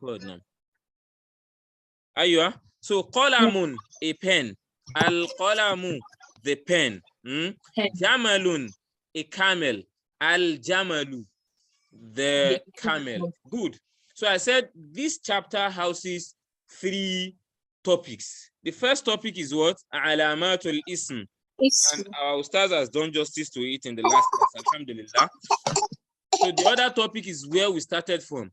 Good now. Aywa. So qalamun, a pen. Al-qalamu, the pen. Jamalun, a camel. Al-jamalu, the camel. Good. So I said this chapter houses 3 topics. The first topic is what? Alamatul ism. And our ustaz has done justice to it in the last class. Alhamdulillah. So the other topic is where we started from.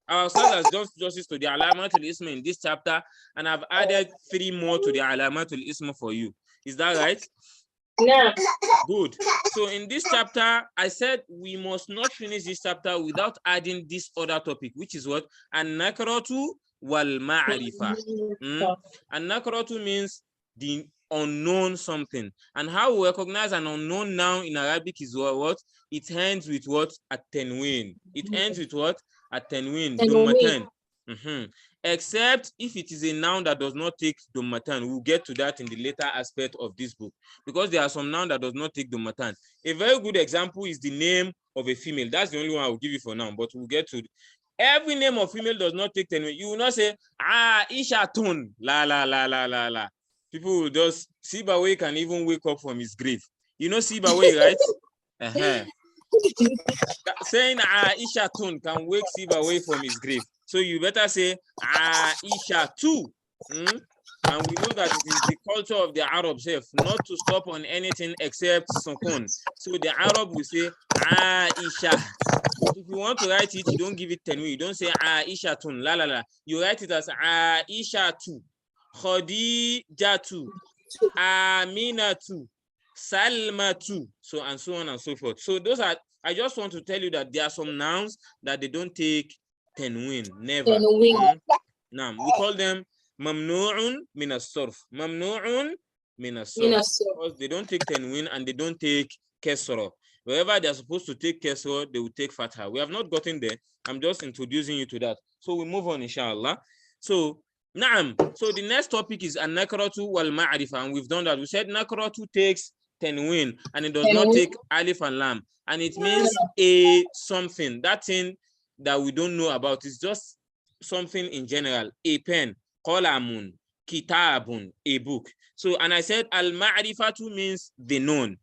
Our ustaz has done justice to the alamatul ism in this chapter, and I've added 3 more to the alamatul ism for you. Is that right? Yeah. Good. So in this chapter, I said we must not finish this chapter without adding this other topic, which is what? An-nakratu wal ma'rifa. An-nakratu means the unknown something. And how we recognize an unknown noun in Arabic is what? It ends with what? At-tanween. It ends with what? At-tanween. Dummatan. Except if it is a noun that does not take dummatan. We'll get to that in the later aspect of this book, because there are some nouns that does not take dummatan. A very good example is the name of a female. That's the only one I will give you for now, but we'll get to every name of female does not take tanween. You will not say Ishatun. La la la la la la. People will just Sibaway can even wake up from his grave. You know Sibaway, right? Saying Ishatun can wake Sibaway from his grave. So you better say Aisha too. And we know that it is the culture of the Arabs not to stop on anything except sukun. So the Arab will say Aisha. If you want to write it, you don't give it tanween. You don't say Aisha tun, la la la. You write it as Aisha tu, Khadija tu, Amina tu, Salma tu, so and so on and so forth. So those are. I just want to tell you that there are some nouns that they don't take tanween. Never. Now we call them mamnu'un min as-sarf. Mamnu'un min as-sarf. Because they don't take tanween and they don't take kesra. Wherever they're supposed to take kesra, they will take fatha. We have not gotten there. I'm just introducing you to that. So we move on, inshallah. So na'am. So the next topic is an-nakratu wal ma'rifa, and we've done that. We said nakratu takes tanween and it does not take alif and lam, and it means a something. That thing that we don't know about is just something in general. A pen, qalamun, kitabun, a book. So, and I said al-ma'rifatu means the known,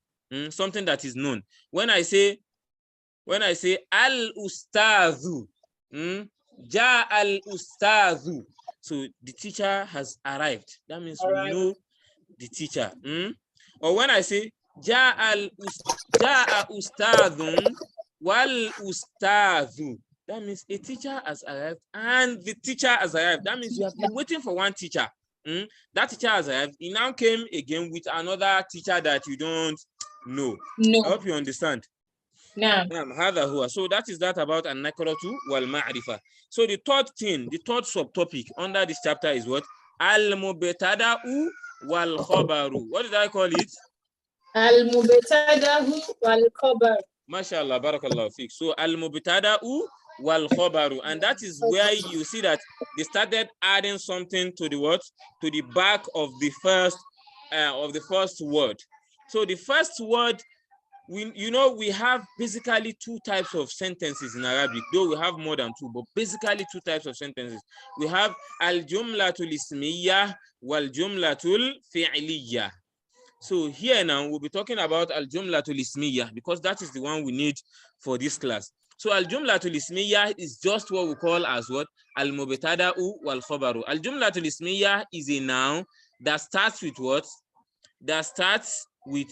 something that is known. When I say al-ustadhu, ja al-ustadhu, so the teacher has arrived. That means we know the teacher. Or when I say ja'a ustadhun wal ustadhu, that means a teacher has arrived and the teacher has arrived. That means you have been waiting for one teacher. That teacher has arrived. He now came again with another teacher that you don't know. I hope you understand. So that is that about an-nakratu wal ma'rifa. So the third thing, the third subtopic under this chapter is what? Al-mubtada'u wal khabaru. What did I call it? Al-mubtada'u wal khabar. Mashallah, barakallahu fiqh. So al-mubtada'u wal khabaru, and that is where you see that they started adding something to the what? To the back of the first word. So the first word, we have basically 2 types of sentences in Arabic, though we have more than 2, but basically 2 types of sentences. We have al-jumlatul ismiyyah wal jumlatul fi'liyyah. So here now we'll be talking about al-jumlatul ismiyyah because that is the one we need for this class. So al-jumlatul ismiyyah is just what we call as what? Al-mubtada'u wal khabaru. Al-jumlatul ismiyyah is a noun that starts with what?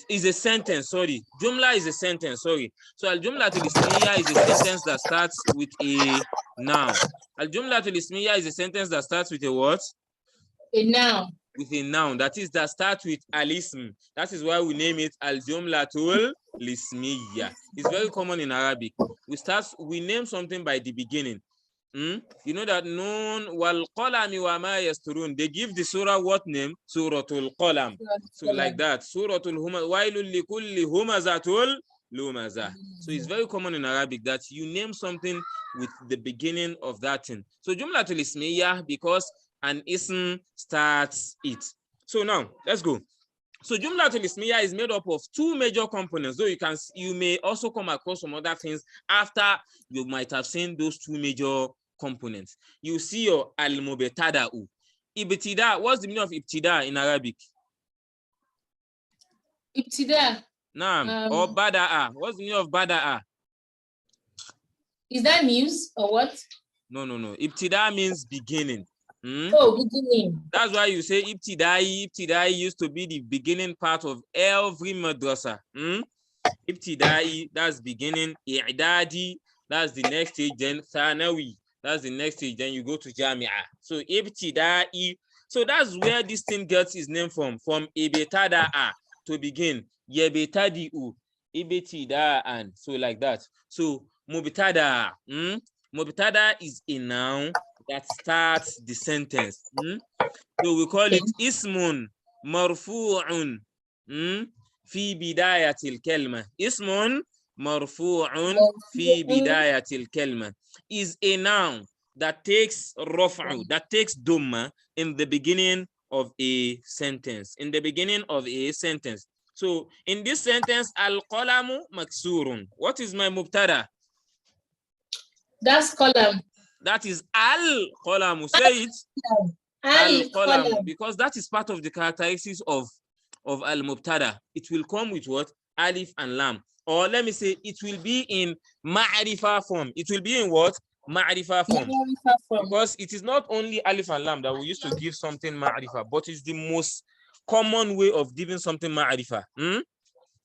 Is a sentence, sorry. Jumla is a sentence, sorry. So al-jumlatul ismiyyah is a sentence that starts with a noun. Al-jumlatul ismiyyah is a sentence that starts with a what? A noun. With a noun, that starts with al-ism. That is why we name it al-jumlatul ismiyyah. It's very common in Arabic. We name something by the beginning. You know that nun wal qalami wa ma yasturun. They give the surah what name? Suratul Qalam. So like that. Suratul Humazah. Wailul likulli humazatul lumazah. So it's very common in Arabic that you name something with the beginning of that thing. So jumlatul ismiyyah because an ism starts it. So now let's go. So jumlatul ismiyyah is made up of 2 major components. Though you may also come across some other things after you might have seen those 2 major components. You see your al-mubtada'u. Ibtida, what's the meaning of ibtida in Arabic? Ibtida. Naam. Or bada'a. What's the meaning of bada'a? Is that news or what? No. Ibtida means beginning. Oh, beginning. That's why you say ibtidai. Ibtidai used to be the beginning part of every madrasa. Ibtidai, that's beginning. I'dadi, that's the next stage. Then thanawi, that's the next stage. Then you go to jamia. So ibtidai. So that's where this thing gets its name from ibtada'a, to begin. Yebtadi'u, ibtida'an. So like that. So mubtada. Mubtada is a noun that starts the sentence. So we call it ismun marfu'un fi bidayatil kalma. Ismun marfu'un fi bidayatil kalma is a noun that takes raf'u, that takes dhamma in the beginning of a sentence. In the beginning of a sentence. So in this sentence, al-qalamu maksurun. What is my mubtada? That's column. That is al-qalamu. Say it. Al-qalamu, because that is part of the characteristics of al-mubtada. It will come with what? Alif and lam. Or let me say, it will be in ma'rifa form. It will be in what? Ma'rifa form. Because it is not only alif and lam that we used to give something ma'rifa, but it's the most common way of giving something ma'rifa.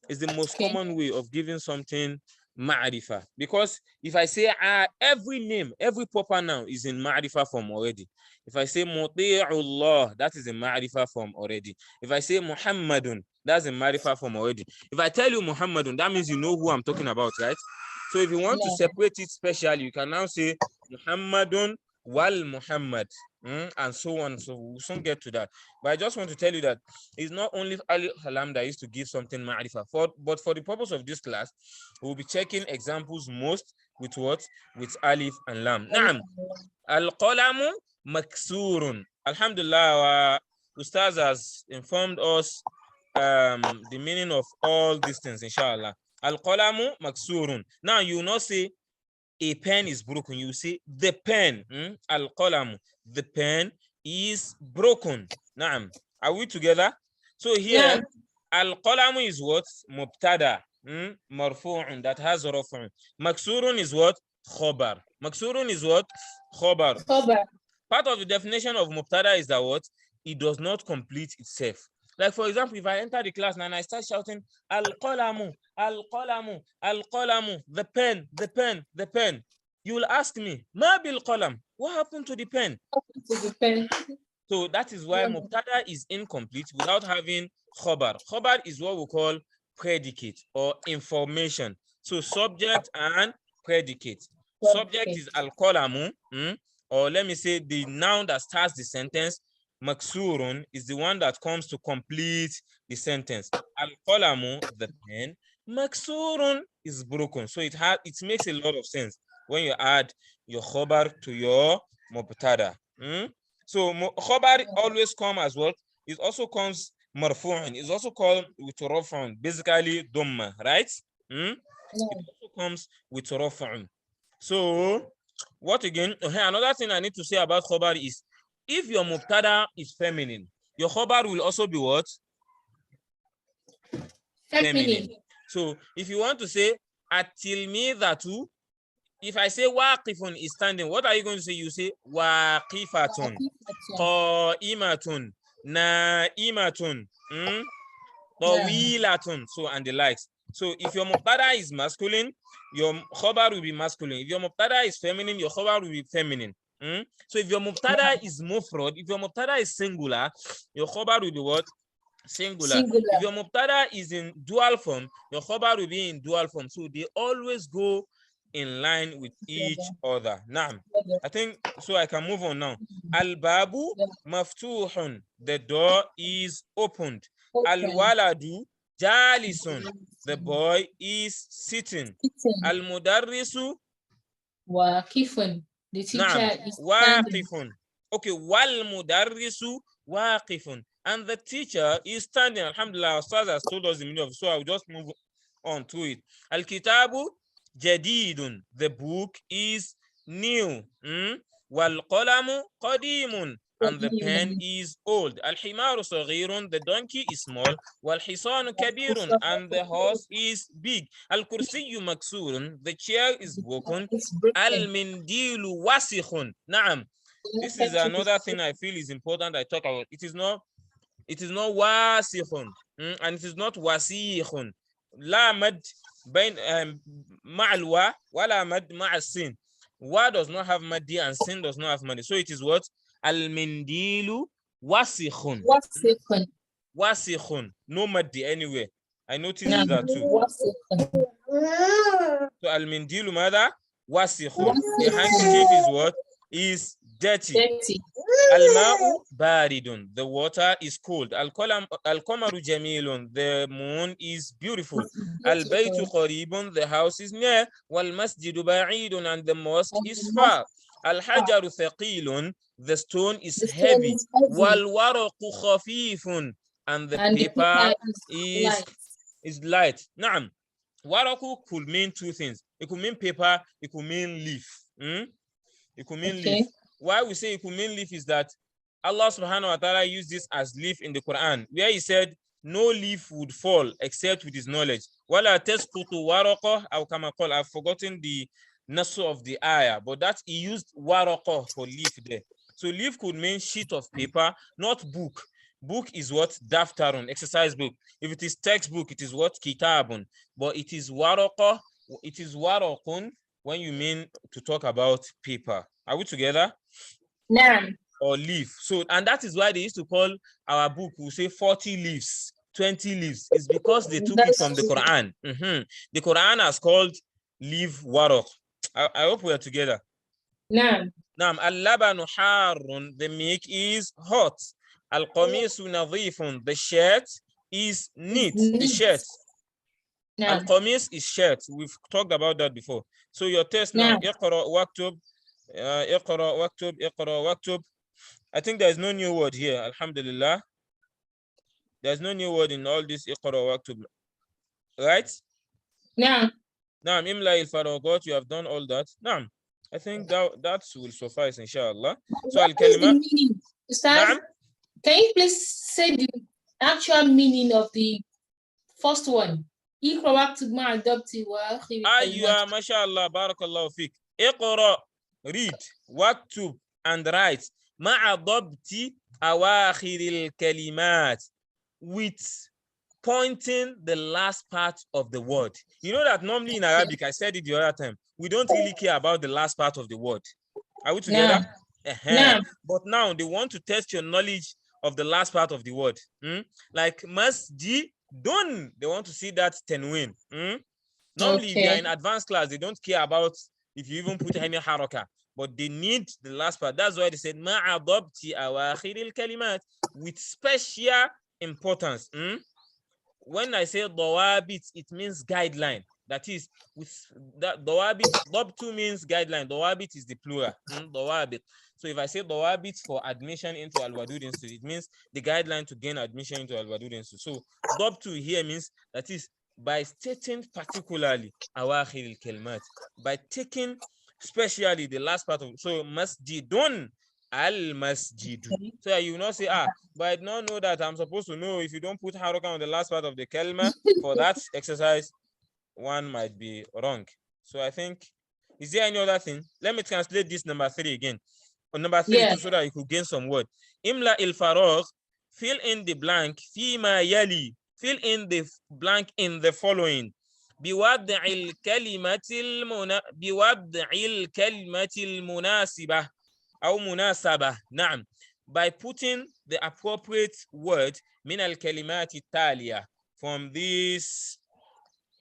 It's the most common way of giving something ma'rifa. Because if I say every name, every proper noun is in ma'rifa form already. If I say muti'ullah, that is in ma'rifa form already. If I say Muhammadun, that's in ma'rifa form already. If I tell you Muhammadun, that means you know who I'm talking about, right? So if you want to separate it specially, you can now say Muhammadun wal Muhammad, and so on. So we'll soon get to that. But I just want to tell you that it's not only alif halam that used to give something ma'rifa, but for the purpose of this class, we'll be checking examples most with what? With alif and lam. Naam. Al-qalamu maksurun. Alhamdulillah, Ustaz has informed us the meaning of all these things, inshallah. Al-qalamu maksurun. Now you will not say a pen is broken. You say the pen. Al-qalamu. The pen is broken. Naam. Are we together? So here, al-qalamu is what? Mubtada. Marfu'un, that has raf'un. Maksurun is what? Khobar. Maksurun is what? Khobar. Part of the definition of mubtada is that what? It does not complete itself. Like for example, if I enter the class now and I start shouting al-qalamu, al-qalamu, al-qalamu, the pen, the pen, the pen, you will ask me, ma bil qalam? What happened to the pen? So that is why mubtada is incomplete without having khobar. Khobar is what we call predicate or information. So subject and predicate. Subject is al-qalamu, or let me say the noun that starts the sentence. Maksurun is the one that comes to complete the sentence. Al-qalamu, the pen. Maksurun is broken. So it makes a lot of sense when you add your khobar to your mubtada. So khobar always come as well. It also comes marfu'un. It's also called with raf'un, basically dhamma, right? It also comes with raf'un. So what again? Another thing I need to say about khobar is if your mubtada is feminine, your khobar will also be what? Feminine. So if you want to say at-tilmidhatu, if I say waqifun is standing, what are you going to say? You say waqifatun, qa'imatun, na'imatun, tawilatun, so and the likes. So if your mubtada is masculine, your khobar will be masculine. If your mubtada is feminine, your khobar will be feminine. So if your mubtada is mufrad, if your mubtada is singular, your khobar will be what? Singular. If your mubtada is in dual form, your khobar will be in dual form. So they always go in line with each other. Naam. I think so. I can move on now. Al-babu maftuhun. The door is opened. Al-waladu jalisun. The boy is sitting. Al-mudarrisu waqifun. The teacher is waqifun. Okay, wal mudarrisu waqifun. And the teacher is standing. Alhamdulillah, Ustaz has told us the meaning of it, so I'll just move on to it. Al-kitabu jadidun. The book is new. والقلم قديم, and the pen is old. الحمار صغير, the donkey is small. والحصان كبير, and the horse is big. الكرسي مكسور, the chair is broken. المنديل وسخ. نعم. This is another thing I feel is important I talk about. It is not واسخ, and it is not وسيخ. لا مد بين مع الوا ولا مد مع السين. Wa does not have maddi and sin does not have maddi. So it is what? Al-mindilu wasikhun. Wasikhun. No maddi anywhere. I noticed that too. So al-mindilu mada? Wasikhun. The handkerchief is what? Is dirty. Al-ma'u baridun. The water is cold. Al-qamaru jamilun. The moon is beautiful. Al-baytu qaribun. The house is near. Wal-masjidu ba'idun. And the mosque is far. Al-hajaru thaqilun. The stone is heavy. Wal-waraqu khafifun. And the paper is light. Na'am. Waraqu could mean two things. It could mean paper. It could mean leaf. It could mean leaf. Why we say it could mean leaf is that Allah subhanahu wa ta'ala used this as leaf in the Quran, where he said no leaf would fall except with his knowledge. Wala tasqutu waraqah aw kama qala. I've forgotten the nasu of the ayah, but that he used waraqah for leaf there. So leaf could mean sheet of paper, not book. Book is what? Daftarun, exercise book. If it is textbook, it is what? Kitabun. But it is waraqah, it is waraqun when you mean to talk about paper. Are we together? No. Or leaf. So, and that is why they used to call our book, we say 40 leaves, 20 leaves. It's because they took it from the Quran. The Quran has called leaf waraq. I hope we are together. No. Naam, al-labanu harun, the milk is hot. Al-qamisu nadhifun, the shirt is neat. The shirt. Al-qamis is shirt. We've talked about that before. So your test now, iqra waktub, iqra waktub, iqra waktub. I think there's no new word here, alhamdulillah. There's no new word in all this iqra waktub. Right? No. Naam, imla il-faragot, you have done all that. Naam. I think that will suffice, inshallah. So al-kalima. Can you please say the actual meaning of the first one? Ayya, mashallah, barakallahu fik. Iqra, read, waktub, and write. Ma'a dabti awakhiril kalimat, with pointing the last part of the word. You know that normally in Arabic, I said it the other time, we don't really care about the last part of the word. Are we together? No. But now they want to test your knowledge of the last part of the word. Like masjidun, they want to see that tenwin. Normally, if they are in advanced class, they don't care about if you even put any haraka, but they need the last part. That's why they said ma'a dabti awakhiril kalimat, with special importance. When I say dawabit, it means guideline. That is, with that dawabit, dabtu means guideline. Dawabit is the plural. Dawabit. So if I say dawabit for admission into Al-Waduud Institute, it means the guideline to gain admission into Al-Waduud Institute. So dabtu here means that is by stating particularly awakhir al-kalimat, by taking especially the last part of, so masjidun al-masjidu. So you will not say, but I don't know that I'm supposed to know. If you don't put haraka on the last part of the kalima for that exercise, one might be wrong. So I think, is there any other thing? Let me translate this number 3 again. On number 3 too, so that you could gain some word. Imla il-faragh, fill in the blank, fima yali, fill in the blank in the following. بوضع الكلمة المناسبة أو مناسبة. نعم. By putting the appropriate word من الكلمات التالية, from these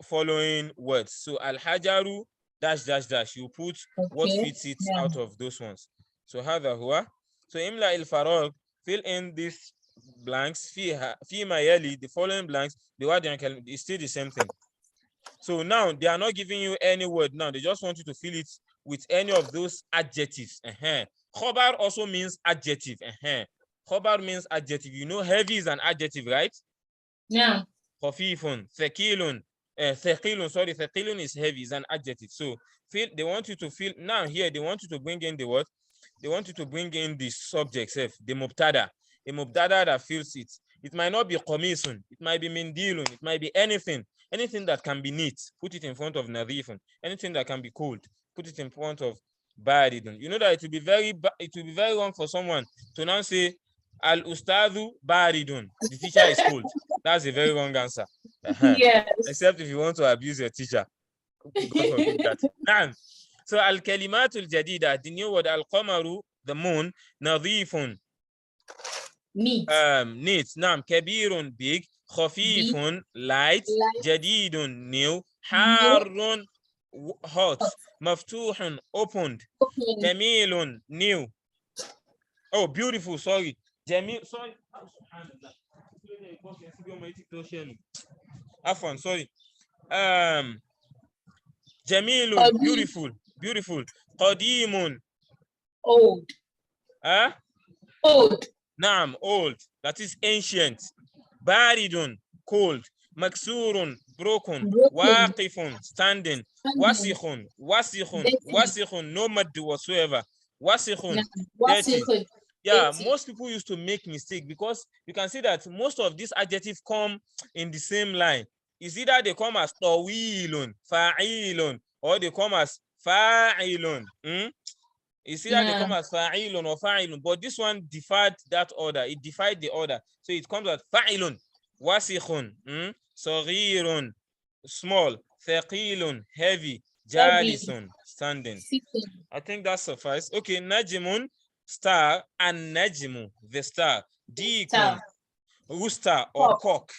following words. So al-hajaru dash dash dash, you put what fits it out of those ones. So هذا هو. So imla il-faragh, fill in these blanks. فيما يلي, the following blanks, is still the same thing. So now they are not giving you any word now. They just want you to fill it with any of those adjectives. Khobar also means adjective. Khobar means adjective. You know heavy is an adjective, right? Yeah. Khafifun, thaqilun. Thaqilun is heavy, is an adjective. So they want you to fill, now here they want you to bring in the word they want you to bring in the subject, the mubtada, a mubtada that fills it. It might not be qamisun, it might be mindilun, it might be anything that can be neat, put it in front of nadhifun. Anything that can be cold, put it in front of baridun. You know that it will be very wrong for someone to now say al ustadhu baridun, the teacher is cold. That's a very wrong answer. Yes. Except if you want to abuse your teacher. God forbid that. So al kalimatul jadida, the new word al qamaru, the moon, nadhifun, Neat. neat. Naam, kabirun, big, khafifun, light, jadidun, new, harrun, hot, maftuhun, opened, jamilun, new. Oh, beautiful, sorry. Jamil, sorry. Afwan, sorry. Jamilun, beautiful. Qadimun. Old. Old. Naam, old. That is ancient. Baridun, cold. Maksurun, broken. Waqifun, standing. Wasikhun, no mad whatsoever. Wasikhun, dirty. Yeah, most people used to make mistake because you can see that most of these adjectives come in the same line. It's either they come as tawilun, fa'ilun, or they come as fa'ilun. It's either they come as fa'ilun or fa'ilun, but this one defied that order. It defied the order. So it comes as fa'ilun, wasikhun, saghirun, small, thaqilun, heavy, jalisun, standing. I think that suffices. Okay, najmun, star, and najmu, the star. Deacon, rooster or cock,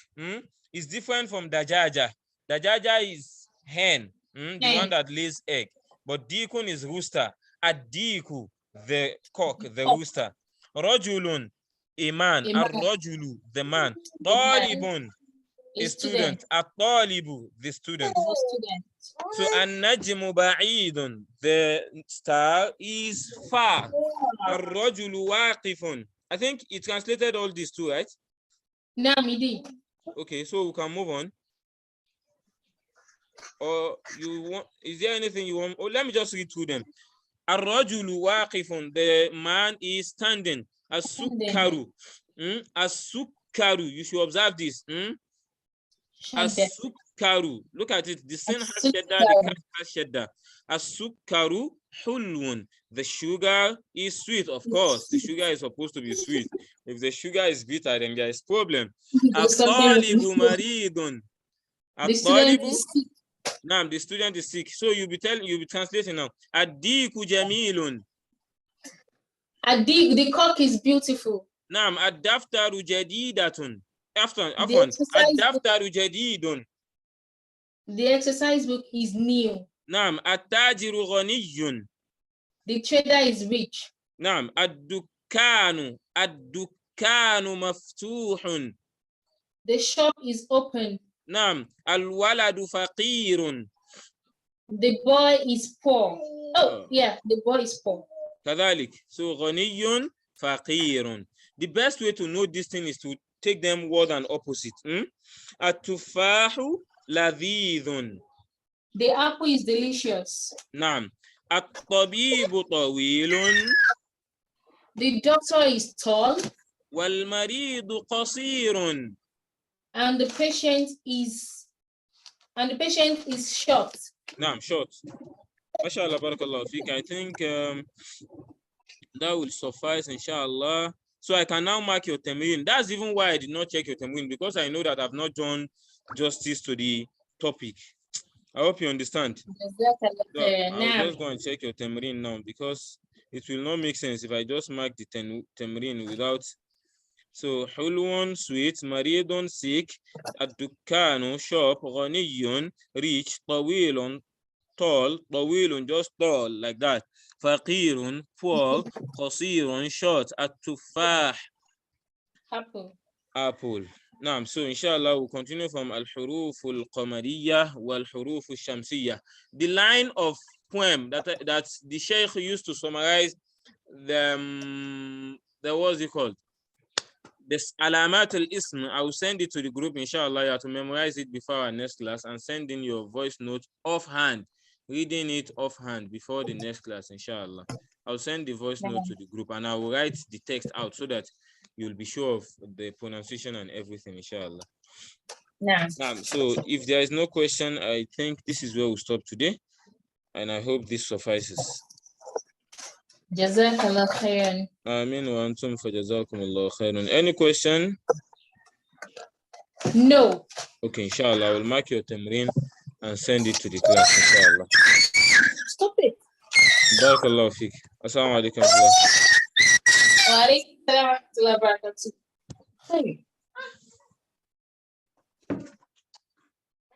is different from dajaja. Dajaja is hen, the one that lays egg. But deacon is rooster. Ad-diku, the cock, the rooster. Rajulun, a man. Ar-rajulu, the man. Talibun, a student. At-talibu, the student. So an-najmu ba'idun, the star is far. Ar-rajulu waqifun. I think it translated all these two, right? No, me did. Okay, so we can move on. Or you want? Is there anything you want? Oh, let me just read through them. Ar-rajulu waqifun, the man is standing. As-sukkaru, as-sukkaru. You should observe this. As-sukkaru. Look at it. The sin has shadda, the kaf has shadda. As-sukkaru hulwun. The sugar is sweet, of course. The sugar is supposed to be sweet. If the sugar is bitter, then there is problem. At-talibu maridun. At-talibu. Now the student is sick. So you'll be translating now. Ad-diku jamilun. The cock is beautiful. Naam, ad-daftaru jadidatun. Ad-daftaru jadidun. The exercise book is new. Naam, at-tajiru ghaniyun. The trader is rich. Naam, ad-dukkanu maftuhun. The shop is open. Naam, al-waladu faqirun. The boy is poor. Oh, yeah, the boy is poor. Kadhalik. So ghaniyun, faqirun. The best way to know this thing is to take them word and opposite. At-tufahu ladhidun. The apple is delicious. Naam. At-tabibu tawilun. The doctor is tall. Wal-maridu qasirun. And the patient is short. Naam, short. MashaAllah, barakallah fiqh. I think that will suffice, inshallah. So I can now mark your temrin. That's even why I did not check your temrin, because I know that I've not done justice to the topic. I hope you understand. So I'll just go and check your temrin now, because it will not make sense if I just mark the temrin without. So hulwun, sweet, maridun, sick, ad-dukkanu, shop, ghaniyun, rich, tawilun, tall, tawilun, just tall, like that. Faqirun, poor, qasirun, short, at-tufah, apple. Naam, so inshallah we'll continue from al-huruf al-qamariyah wal-huruf al-shamsiyah. The line of poem that the Sheikh used to summarize the what's it called? This alamat al-ism. I will send it to the group, inshallah. You have to memorize it before our next class and send in your voice note offhand, reading it offhand before the next class, inshallah. I'll send the voice note to the group, and I will write the text out so that you'll be sure of the pronunciation and everything, inshallah. So if there is no question, I think this is where we'll stop today, and I hope this suffices. Jazakallah khairan. Ameen wa antum fa jazakumullah khairan. Any question? No. Okay, inshallah, I will mark your tamreen and send it to the class, inshallah. Stop it. Barakallahu feek. Assalamu alaikum. Wa alaikum salam wa rahmatullahi wa barakatuh.